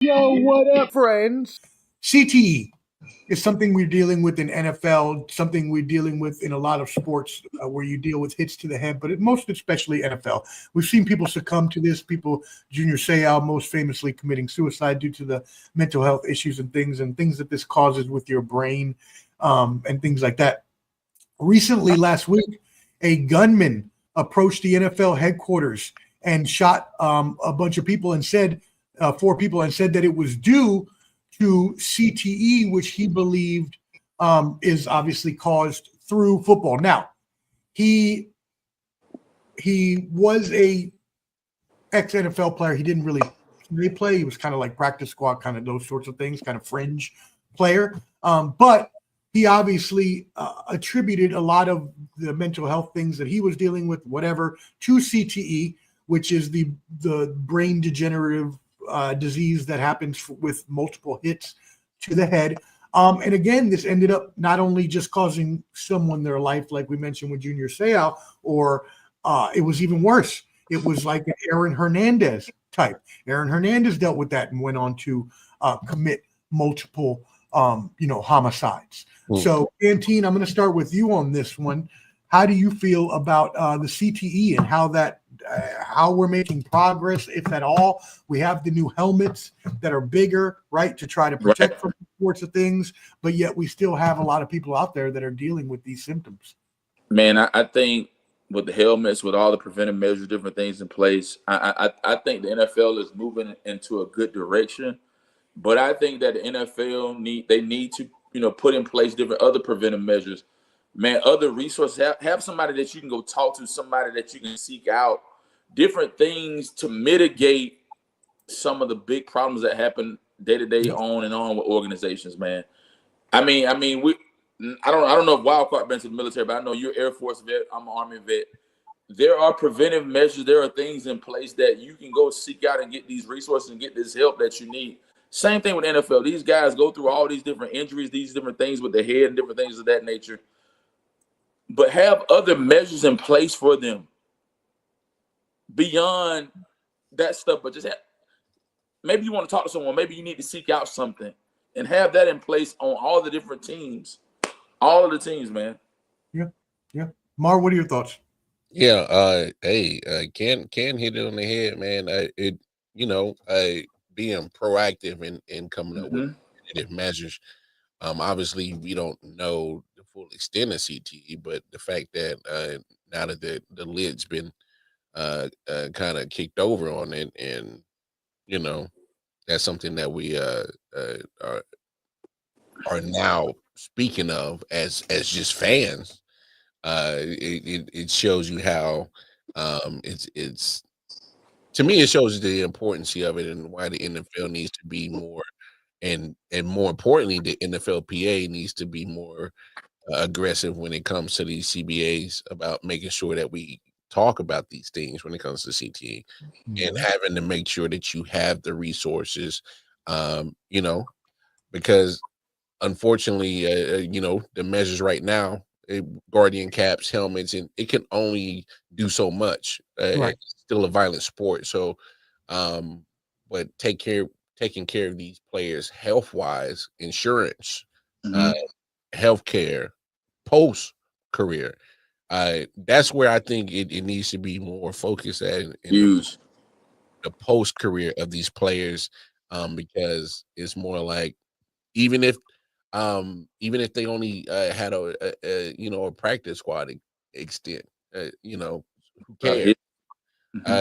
Yo, what up, friends? CTE is something we're dealing with in NFL, something we're dealing with in a lot of sports where you deal with hits to the head, but most especially NFL. We've seen people succumb to this. People, Junior Seau, most famously committing suicide due to the mental health issues and things that this causes with your brain, and things like that. Recently, last week, a gunman approached the NFL headquarters and shot a bunch of people and said, four people, and said that it was due to CTE, which he believed is obviously caused through football. Now, he was a ex NFL player. He didn't really play. He was kind of like practice squad, kind of those sorts of things, kind of fringe player. But he obviously attributed a lot of the mental health things that he was dealing with, whatever, to CTE, which is the brain degenerative disease that happens with multiple hits to the head. And again, this ended up not only just causing someone their life, like we mentioned with Junior Seau, or it was even worse. It was like an Aaron Hernandez type. Aaron Hernandez dealt with that and went on to commit multiple, homicides. So, Antine, I'm going to start with you on this one. How do you feel about the CTE and how we're making progress, if at all? We have the new helmets that are bigger, right, to try to protect Right. from sorts of things, but yet we still have a lot of people out there that are dealing with these symptoms. Man, I think with the helmets, with all the preventive measures, different things in place, I think the NFL is moving into a good direction. But I think that the NFL need to put in place different other preventive measures. Man, other resources, have somebody that you can go talk to, somebody that you can seek out, different things to mitigate some of the big problems that happen day to day on and on with organizations. Man, we. I don't know if Wildcard been to the military, but I know you're Air Force vet. I'm an Army vet. There are preventive measures. There are things in place that you can go seek out and get these resources and get this help that you need. Same thing with NFL. These guys go through all these different injuries, these different things with the head and different things of that nature. But have other measures in place for them beyond that stuff. But maybe you want to talk to someone. Maybe you need to seek out something and have that in place on all the different teams. All of the teams, man. Yeah, yeah. Mar, what are your thoughts? Yeah, hey, can hit it on the head, man. Being proactive and coming up with Mm-hmm. preventative measures. Obviously, we don't know the full extent of CTE, but the fact that now that the lid's been kind of kicked over on it, and you know, that's something that we are now speaking of as just fans. It shows you how it's to me it shows the importance of it and why the NFL needs to be more and more importantly the NFLPA needs to be more aggressive when it comes to these CBAs about making sure that we talk about these things when it comes to CTE and having to make sure that you have the resources, you know, because unfortunately, the measures right now, guardian caps, helmets, and it can only do so much. Right. It's still a violent sport, so um, but taking care of these players health wise, insurance, uh, Mm-hmm. health care, post career. That's where I think it needs to be more focused at in Huge. the post career of these players, because it's more like even if even if they only had a practice squad extent, who cares? Mm-hmm.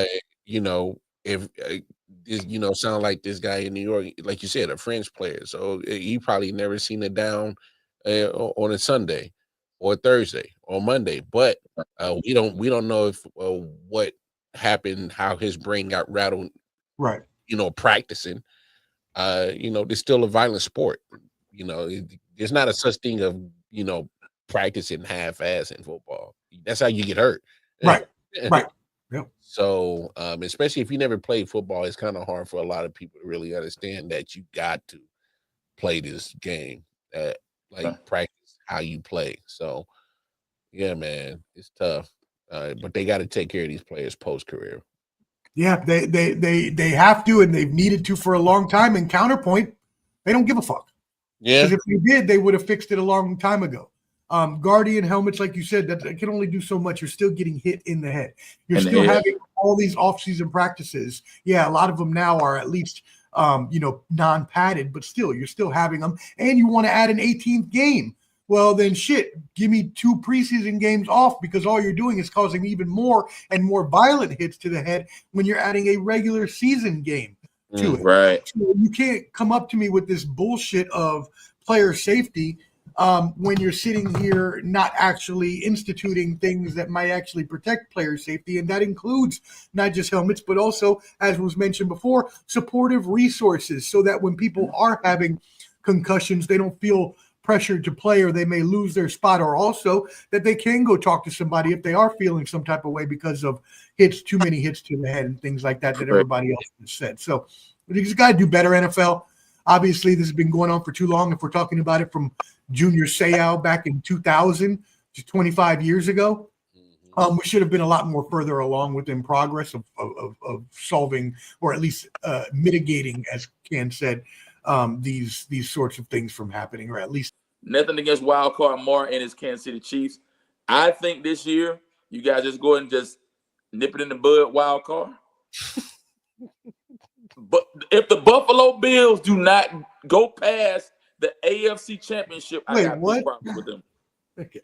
uh if this sound like this guy in New York, like you said, a French player, so he probably never seen it down on a Sunday or Thursday or Monday, but we don't know if what happened, how his brain got rattled, Right. practicing. There's still a violent sport. There's not a such thing of practicing half-ass in football. That's how you get hurt. Right. Right. Yep. So, especially if you never played football, it's kind of hard for a lot of people to really understand that you got to play this game, like practice how you play. So, yeah, man, it's tough, but they got to take care of these players post career. Yeah, they have to, and they've needed to for a long time. And counterpoint, they don't give a fuck. Yeah. Because if they did, they would have fixed it a long time ago. Guardian helmets, like you said, that can only do so much. You're still getting hit in the head. You're still having all these off-season practices. Yeah, a lot of them now are at least non-padded, but still, you're still having them. And you want to add an 18th game. Well, then shit, give me 2 preseason games off, because all you're doing is causing even more and more violent hits to the head when you're adding a regular season game to it. Right. So you can't come up to me with this bullshit of player safety when you're sitting here not actually instituting things that might actually protect player safety. And that includes not just helmets, but also, as was mentioned before, supportive resources, so that when people are having concussions, they don't feel pressured to play, or they may lose their spot, or also that they can go talk to somebody if they are feeling some type of way because of too many hits to the head and things like that everybody else has said. So you just got to do better, NFL. Obviously, this has been going on for too long. If we're talking about it from Junior Seau back in 2000, just 25 years ago, we should have been a lot more further along within progress of solving, or at least mitigating, as Ken said, these sorts of things from happening, or at least. Nothing against Wild Card Martin and his Kansas City Chiefs. I think this year you guys just go ahead and just nip it in the bud, Wild Card. But if the Buffalo Bills do not go past the AFC Championship, I got big problems with them. Okay.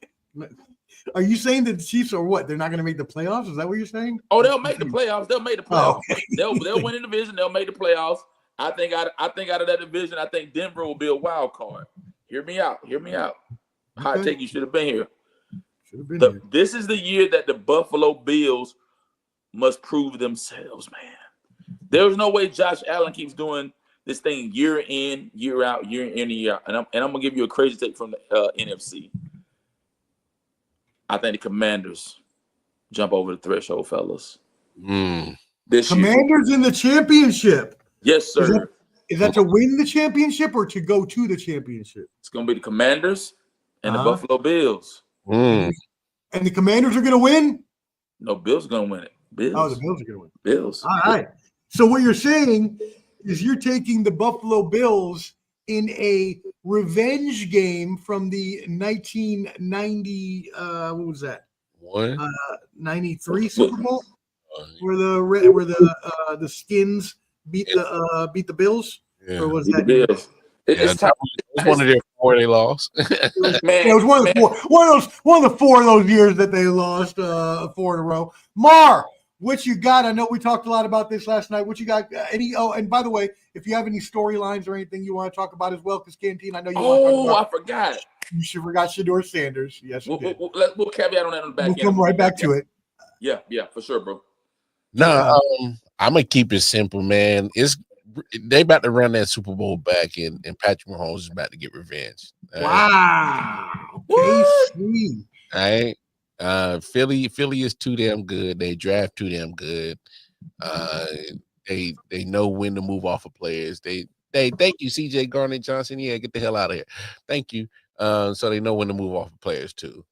Are you saying that the Chiefs are what? They're not going to make the playoffs? Is that what you're saying? Oh, they'll make the playoffs. They'll make the playoffs. Oh, okay. They'll win the division. They'll make the playoffs. I think out of that division, I think Denver will be a wild card. Hear me out. Hot take, you should have been here. This is the year that the Buffalo Bills must prove themselves, man. There's no way Josh Allen keeps doing this thing year in, year out, year in, year out. And I'm going to give you a crazy take from the NFC. I think the Commanders jump over the threshold, fellas. This Commanders in the championship. Yes, sir. Is that to win the championship or to go to the championship? It's going to be the Commanders and the Buffalo Bills. And the Commanders are going to win? No, Bills are going to win it. Bills. Oh, the Bills are going to win. Bills. All right. So what you're saying is you're taking the Buffalo Bills in a revenge game from the 1990 what was that? 93 Super Bowl, where the Skins beat the Bills. Yeah. Or was that the Bills? It was one of their 4 they lost. it was one of the 4 of those years that they lost 4 in a row. Mar, what you got? I know we talked a lot about this last night. What you got? And by the way, if you have any storylines or anything you want to talk about as well, because Canteen, I know you want to talk about. I forgot. You forgot Shedeur Sanders. Yes, we'll caveat on that on the back end. We'll come right back to it. Yeah, for sure, bro. No, I'm gonna keep it simple, man. They about to run that Super Bowl back, and Patrick Mahomes is about to get revenge. Wow. KC. All right. Philly is too damn good. They draft too damn good. They know when to move off of players. They thank you, CJ Garnett Johnson. Yeah, get the hell out of here. Thank you. So they know when to move off of players too.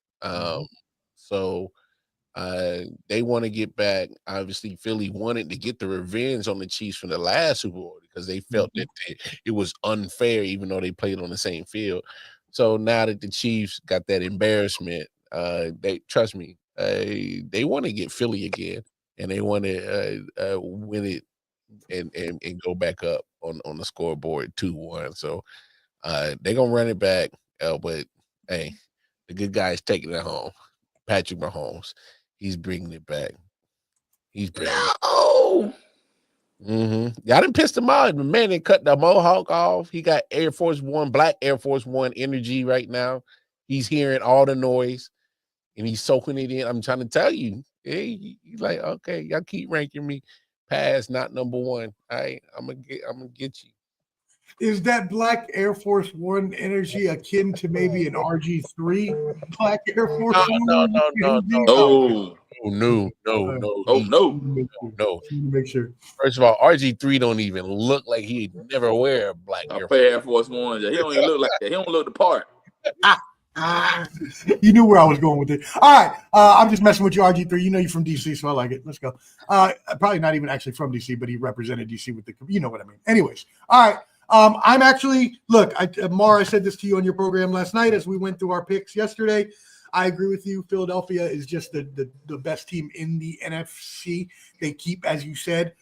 So they want to get back. Obviously, Philly wanted to get the revenge on the Chiefs from the last Super Bowl because they felt that it was unfair, even though they played on the same field. So now that the Chiefs got that embarrassment, they trust me, they want to get Philly again, and they want to win it and go back up on the scoreboard 2-1. So they're gonna run it back. But hey, the good guy's taking it home. Patrick Mahomes, he's bringing it back. He's bringing it. Y'all done pissed him off. The man that cut the mohawk off. He got Air Force One, black Air Force One energy right now. He's hearing all the noise and he's soaking it in. I'm trying to tell you. Hey, he's like, okay, y'all keep ranking me past not number 1. All right, I'm gonna get you. Is that black Air Force One energy akin to maybe an RG3 black Air Force One? No. Make sure. First of all, RG3 don't even look like he'd never wear a black Air Force One. He don't even look like that. He don't look the part. You knew where I was going with it. All right. I'm just messing with you, RG3. You know you're from DC, so I like it. Let's go. Probably not even actually from DC, but he represented DC with the, you know what I mean. Anyways. All right. I'm actually, look, Mara, I said this to you on your program last night as we went through our picks yesterday. I agree with you. Philadelphia is just the best team in the NFC. They keep, as you said,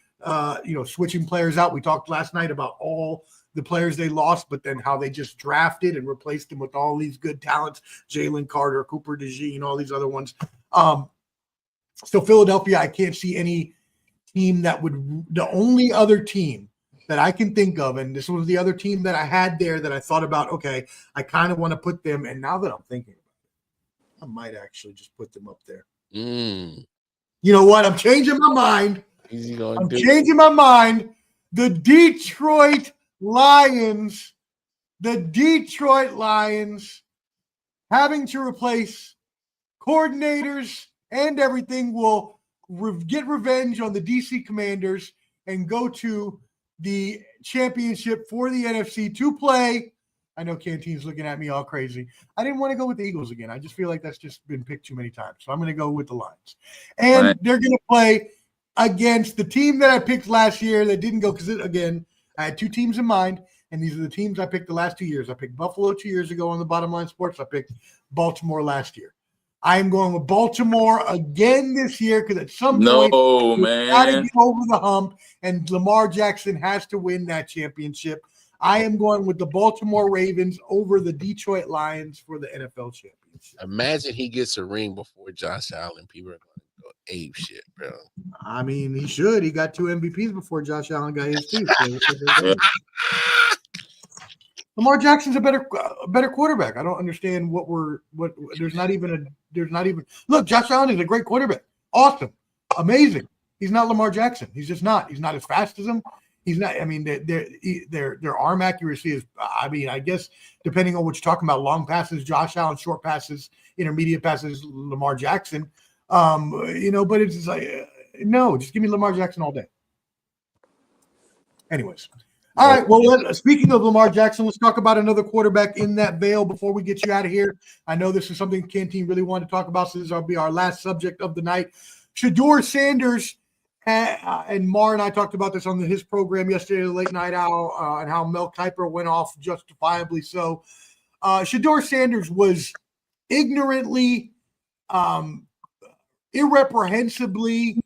switching players out. We talked last night about all the players they lost, but then how they just drafted and replaced them with all these good talents, Jalen Carter, Cooper DeJean, all these other ones. So Philadelphia, I can't see any team that would – the only other team that I can think of, and this was the other team that I had there that I thought about, okay, I kind of want to put them, and now that I'm thinking about it, I might actually just put them up there. You know what? I'm changing my mind. Changing my mind. The Detroit Lions having to replace coordinators and everything will get revenge on the DC Commanders and go to the championship for the NFC to play. I know Canteen's looking at me all crazy. I didn't want to go with the Eagles again. I just feel like that's just been picked too many times. So I'm going to go with the Lions. And they're going to play against the team that I picked last year that didn't go because, again, I had two teams in mind, and these are the teams I picked the last 2 years. I picked Buffalo 2 years ago on the Bottom Line Sports. I picked Baltimore last year. I am going with Baltimore again this year because at some point, we got to get over the hump, and Lamar Jackson has to win that championship. I am going with the Baltimore Ravens over the Detroit Lions for the NFL championship. Imagine he gets a ring before Josh Allen. People are going to go ape shit, bro. I mean, he should. He got 2 MVPs before Josh Allen got his too. Lamar Jackson's a better quarterback. I don't understand what there's not even look, Josh Allen is a great quarterback. Awesome. Amazing. He's not Lamar Jackson. He's just not. He's not as fast as him. He's not. I mean, their arm accuracy is. I mean, I guess depending on what you're talking about, long passes, Josh Allen, short passes, intermediate passes, Lamar Jackson. But it's just like no, just give me Lamar Jackson all day. Anyways. All right. Well, speaking of Lamar Jackson, let's talk about another quarterback in that veil before we get you out of here. I know this is something Canteen really wanted to talk about, so this will be our last subject of the night. Shedeur Sanders and Mar and I talked about this on his program yesterday, the Late Night Owl, and how Mel Kiper went off justifiably so. Shedeur Sanders was ignorantly, irreprehensibly,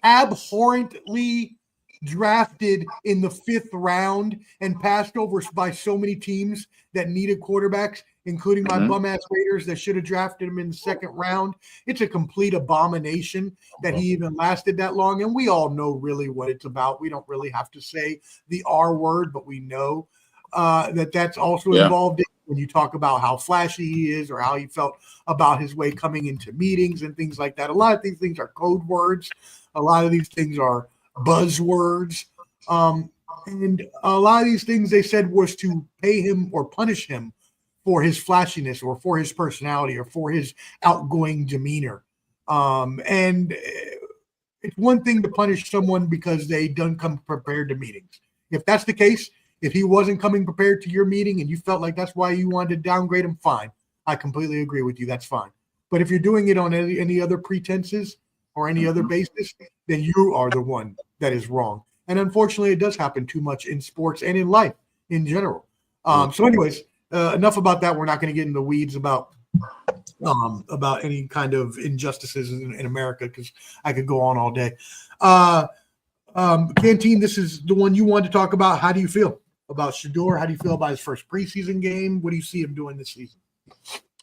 abhorrently drafted in the 5th round and passed over by so many teams that needed quarterbacks, including my bum-ass Raiders that should have drafted him in the 2nd round. It's a complete abomination that he even lasted that long, and we all know really what it's about. We don't really have to say the R word, but we know that's also involved in when you talk about how flashy he is or how he felt about his way coming into meetings and things like that. A lot of these things are code words. A lot of these things are buzzwords. And a lot of these things they said was to pay him or punish him for his flashiness or for his personality or for his outgoing demeanor. And it's one thing to punish someone because they don't come prepared to meetings. If that's the case, if he wasn't coming prepared to your meeting and you felt like that's why you wanted to downgrade him, fine. I completely agree with you. That's fine. But if you're doing it on any other pretenses or any other basis, then you are the one that is wrong. And unfortunately, it does happen too much in sports and in life in general. So anyways, enough about that. We're not going to get into the weeds about any kind of injustices in America because I could go on all day. Canteen, this is the one you wanted to talk about. How do you feel about Shedeur? How do you feel about his first preseason game? What do you see him doing this season?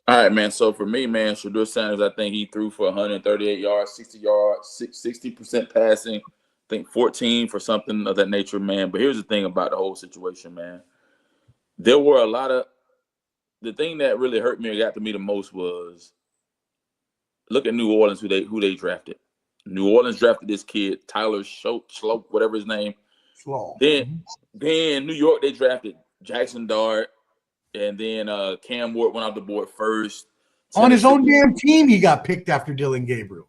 All right, man. So for me, man, Shedeur Sanders, I think he threw for 138 yards, 60 yards, 60% passing. I think 14 for something of that nature, man. But here's the thing about the whole situation, man. There were a lot of – the thing that really hurt me or got to me the most was look at New Orleans, who they drafted. New Orleans drafted this kid, Tyler Schlope, whatever his name. Then New York, they drafted Jackson Dart. And then Cam Ward went off the board first. On his own damn team, he got picked after Dylan Gabriel.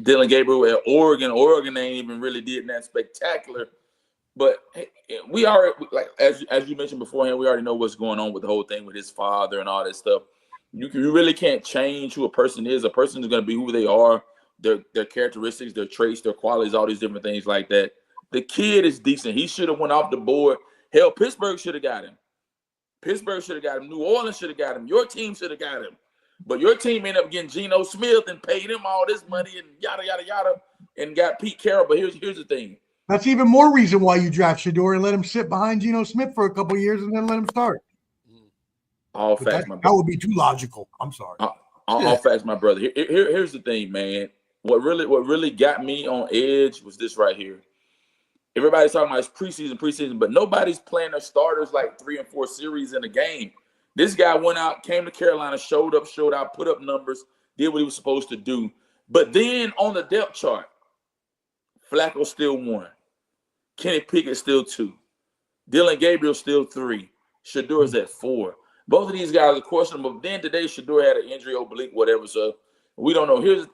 Dylan Gabriel at Oregon. Oregon ain't even really did that spectacular. But we already, like as you mentioned beforehand, we already know what's going on with the whole thing with his father and all that stuff. You really can't change who a person is. A person is going to be who they are, their characteristics, their traits, their qualities, all these different things like that. The kid is decent. He should have went off the board. Hell, Pittsburgh should have got him. Pittsburgh should have got him. New Orleans should have got him. Your team should have got him. But your team ended up getting Geno Smith and paid him all this money and yada yada yada and got Pete Carroll. But here's the thing. That's even more reason why you draft Shedeur and let him sit behind Geno Smith for a couple of years and then let him start. All facts, my brother. That would be too logical. I'm sorry. All facts, my brother. Here's the thing, man. What really got me on edge was this right here. Everybody's talking about it's preseason, but nobody's playing their starters like 3 and 4 series in a game. This guy went out, came to Carolina, showed out, put up numbers, did what he was supposed to do. But then on the depth chart, Flacco still 1. Kenny Pickett still 2. Dylan Gabriel still 3. Shedeur's at 4. Both of these guys are questionable. But then today, Shedeur had an injury, oblique, whatever. So we don't know. Here's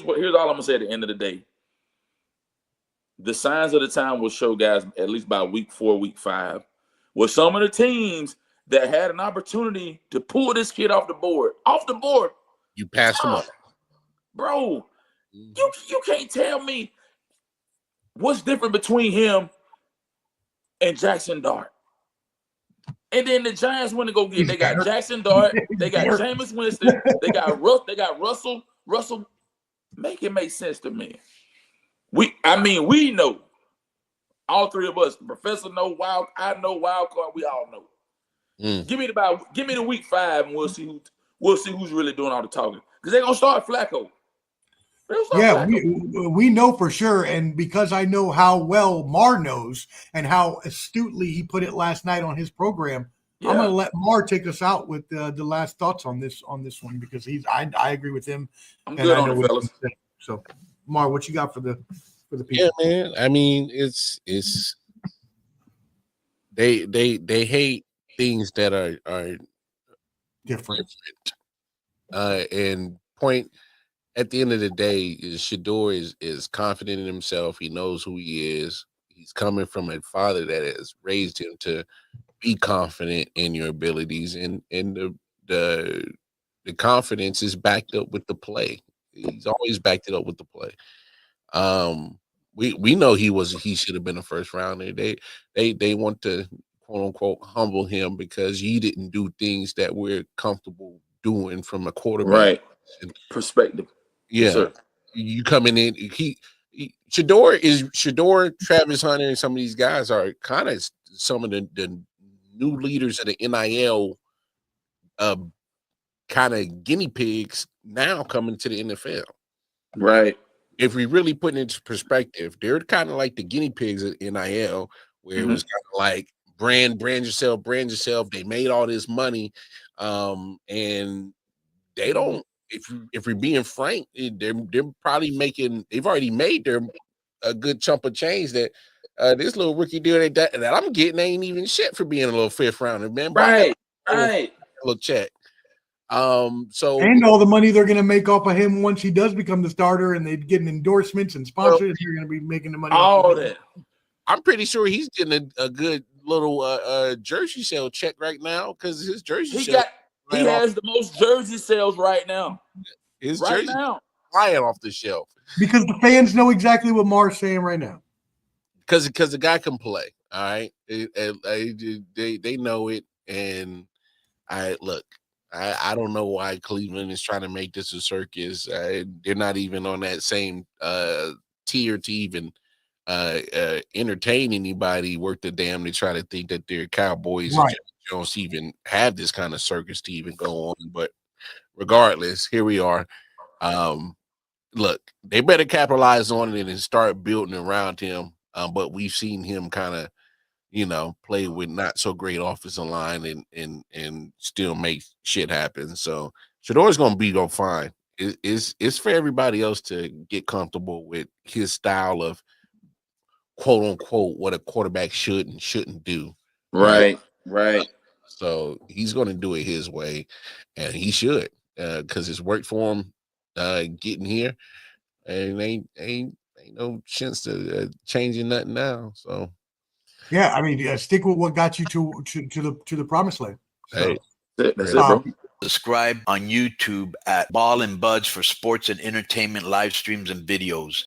all I'm gonna say at the end of the day. The signs of the time will show guys at least by week 4, week 5, with some of the teams that had an opportunity to pull this kid off the board. You passed him up, bro. You can't tell me what's different between him and Jackson Dart. And then the Giants went to go get. They got Jackson Dart. They got Jameis Winston. They got Russell. Russell, make it make sense to me. We know. All 3 of us. The professor know wild. I know wild card. We all know. Give me the week 5, and we'll see who's really doing all the talking. Because they're gonna start Flacco. We know for sure, and because I know how well Mar knows and how astutely he put it last night on his program, I'm going to let Mar take us out with the last thoughts on this one because I agree with him. I'm good on it, fellas. So, Mar, what you got for the people? Yeah, man. I mean, it's they hate things that are different. And point. At the end of the day, Shedeur is confident in himself. He knows who he is. He's coming from a father that has raised him to be confident in your abilities, and the confidence is backed up with the play. He's always backed it up with the play. We know he should have been a first rounder. They want to quote unquote humble him because he didn't do things that we're comfortable doing from a quarterback perspective. Yeah, yes, you coming in. Shedeur, Travis Hunter, and some of these guys are kind of some of the new leaders of the NIL, kind of guinea pigs now coming to the NFL. Right. If we really put it into perspective, they're kind of like the guinea pigs at NIL, where it was kind of like brand yourself. They made all this money, and they don't. If we're being frank, they're probably they've already made a good chunk of change that this little rookie deal that I'm getting ain't even shit for being a little 5th rounder, man. Right. Little check. So and all the money they're going to make off of him once he does become the starter, and they get endorsements and sponsors, they're going to be making the money. All that. I'm pretty sure he's getting a good little jersey sale check right now because his jersey he has the most jersey sales right now. His jersey flying off the shelf because the fans know exactly what Mar's saying right now. Because the guy can play, all right. They know it, and I don't know why Cleveland is trying to make this a circus. They're not even on that same tier to even entertain anybody worth the damn. They try to think that they're Cowboys and Jones even have this kind of circus to even go on. But regardless, here we are. Look, they better capitalize on it and start building around him. But we've seen him kind of, play with not so great offensive line and still make shit happen. So Shedeur's gonna be fine. It's for everybody else to get comfortable with his style of quote unquote what a quarterback should and shouldn't do. Right. So he's gonna do it his way, and he should, because it's worked for him getting here, and ain't no chance to changing nothing now. So Yeah, I mean, stick with what got you to the promised land. So, Hey, That's it, bro. Subscribe on YouTube at Ball and Buds for sports and entertainment live streams and videos.